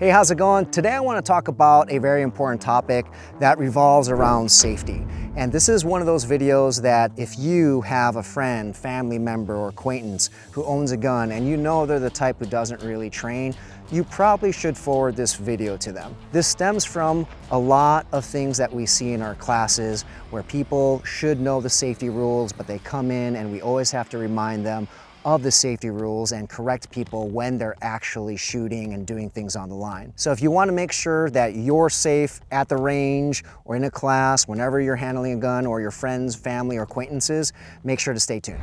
Hey, how's it going? Today I want to talk about a very important topic that revolves around safety. And this is one of those videos that if you have a friend, family member, or acquaintance who owns a gun and you know they're the type who doesn't really train, you probably should forward this video to them. This stems from a lot of things that we see in our classes where people should know the safety rules, but they come in and we always have to remind them of the safety rules and correct people when they're actually shooting and doing things on the line. So if you want to make sure that you're safe at the range or in a class, whenever you're handling a gun, or your friends, family, or acquaintances, make sure to stay tuned.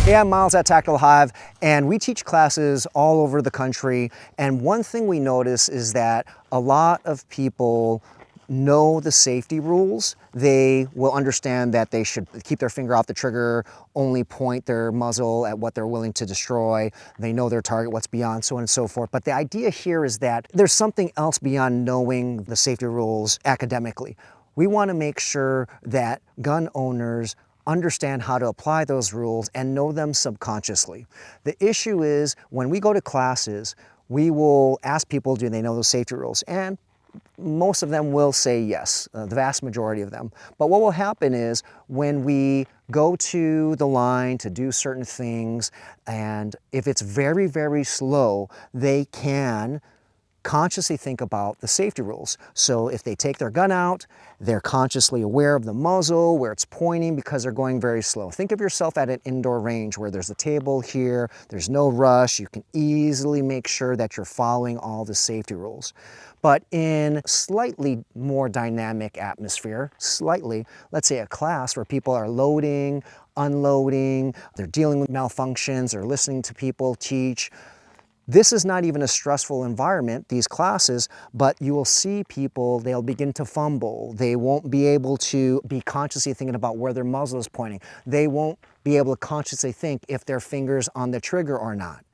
Hey, I'm Miles at Tactical Hyve, and we teach classes all over the country. And one thing we notice is that a lot of people know the safety rules. They will understand that they should keep their finger off the trigger, only point their muzzle at what they're willing to destroy. They know their target, what's beyond, so on and so forth. But the idea here is that there's something else beyond knowing the safety rules academically. We want to make sure that gun owners understand how to apply those rules and know them subconsciously. The issue is when we go to classes, we will ask people, do they know those safety rules? And most of them will say yes, the vast majority of them. But what will happen is when we go to the line to do certain things, and if it's very, very slow, they can consciously think about the safety rules. So if they take their gun out, they're consciously aware of the muzzle, where it's pointing, because they're going very slow. Think of yourself at an indoor range where there's a table here, there's no rush, you can easily make sure that you're following all the safety rules. But in slightly more dynamic atmosphere, let's say a class where people are loading, unloading, they're dealing with malfunctions, or listening to people teach. This is not even a stressful environment, these classes, but you will see people, they'll begin to fumble. They won't be able to be consciously thinking about where their muzzle is pointing. They won't be able to consciously think if their finger's on the trigger or not.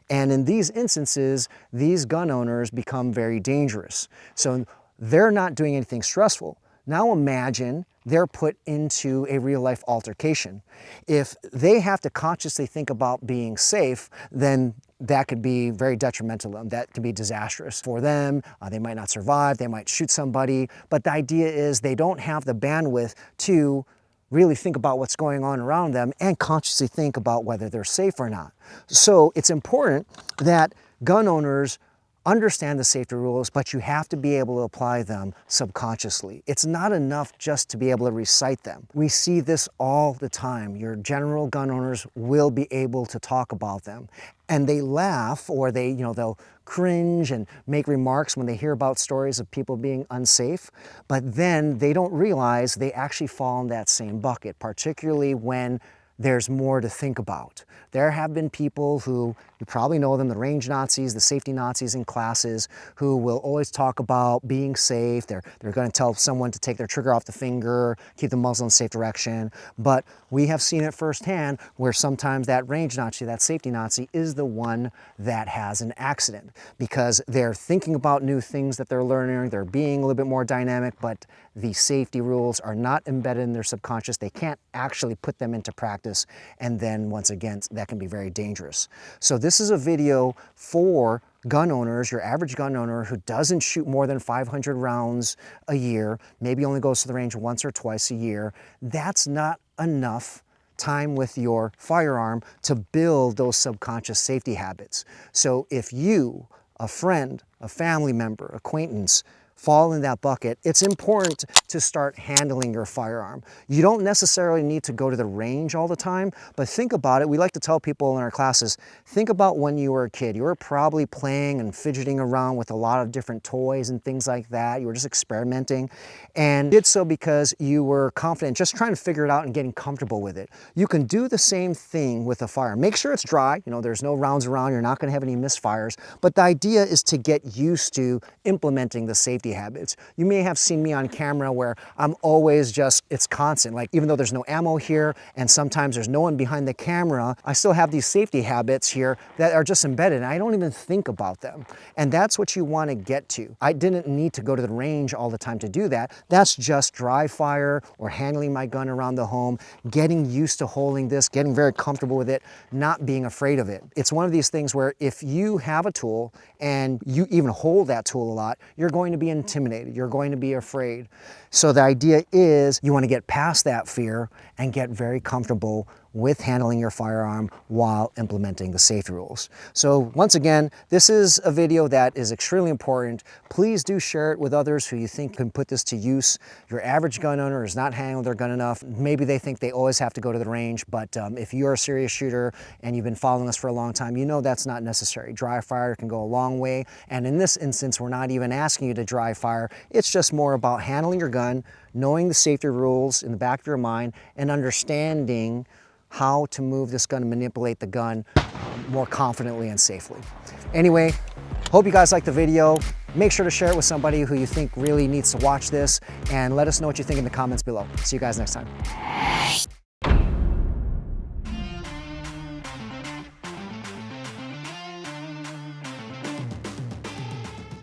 And in these instances, these gun owners become very dangerous. So they're not doing anything stressful. Now imagine they're put into a real-life altercation. If they have to consciously think about being safe, then that could be very detrimental to them. That could be disastrous for them. They might not survive. They might shoot somebody. But the idea is they don't have the bandwidth to really think about what's going on around them and consciously think about whether they're safe or not. So it's important that gun owners understand the safety rules, but you have to be able to apply them subconsciously. It's not enough just to be able to recite them. We see this all the time. Your general gun owners will be able to talk about them, and they laugh, or they'll cringe and make remarks when they hear about stories of people being unsafe, but then they don't realize they actually fall in that same bucket, particularly when there's more to think about. There have been people who, you probably know them, the range Nazis, the safety Nazis in classes, who will always talk about being safe. They're going to tell someone to take their trigger off the finger, keep the muzzle in a safe direction. But we have seen it firsthand where sometimes that range Nazi, that safety Nazi, is the one that has an accident because they're thinking about new things that they're learning, they're being a little bit more dynamic, but the safety rules are not embedded in their subconscious. They can't actually put them into practice, and then once again, that can be very dangerous. So this is a video for gun owners, your average gun owner who doesn't shoot more than 500 rounds a year, maybe only goes to the range once or twice a year. That's not enough time with your firearm to build those subconscious safety habits. So if you, a friend, a family member, acquaintance, fall in that bucket, it's important to start handling your firearm. You don't necessarily need to go to the range all the time, but think about it. We like to tell people in our classes, think about when you were a kid. You were probably playing and fidgeting around with a lot of different toys and things like that. You were just experimenting, and did so because you were confident, just trying to figure it out and getting comfortable with it. You can do the same thing with a firearm. Make sure it's dry. There's no rounds around. You're not going to have any misfires, but the idea is to get used to implementing the safety safety habits. You may have seen me on camera where I'm always just, it's constant. Like even though there's no ammo here and sometimes there's no one behind the camera, I still have these safety habits here that are just embedded and I don't even think about them. And that's what you want to get to. I didn't need to go to the range all the time to do that. That's just dry fire or handling my gun around the home, getting used to holding this, getting very comfortable with it, not being afraid of it. It's one of these things where if you have a tool and you even hold that tool a lot, you're going to be intimidated. You're going to be afraid. So the idea is you want to get past that fear and get very comfortable with handling your firearm while implementing the safety rules. So once again, this is a video that is extremely important. Please do share it with others who you think can put this to use. Your average gun owner is not handling their gun enough. Maybe they think they always have to go to the range, but if you're a serious shooter and you've been following us for a long time, you know that's not necessary. Dry fire can go a long way. And in this instance, we're not even asking you to dry fire. It's just more about handling your gun, knowing the safety rules in the back of your mind, and understanding how to move this gun and manipulate the gun more confidently and safely. Anyway, hope you guys liked the video. Make sure to share it with somebody who you think really needs to watch this, and let us know what you think in the comments below. See you guys next time.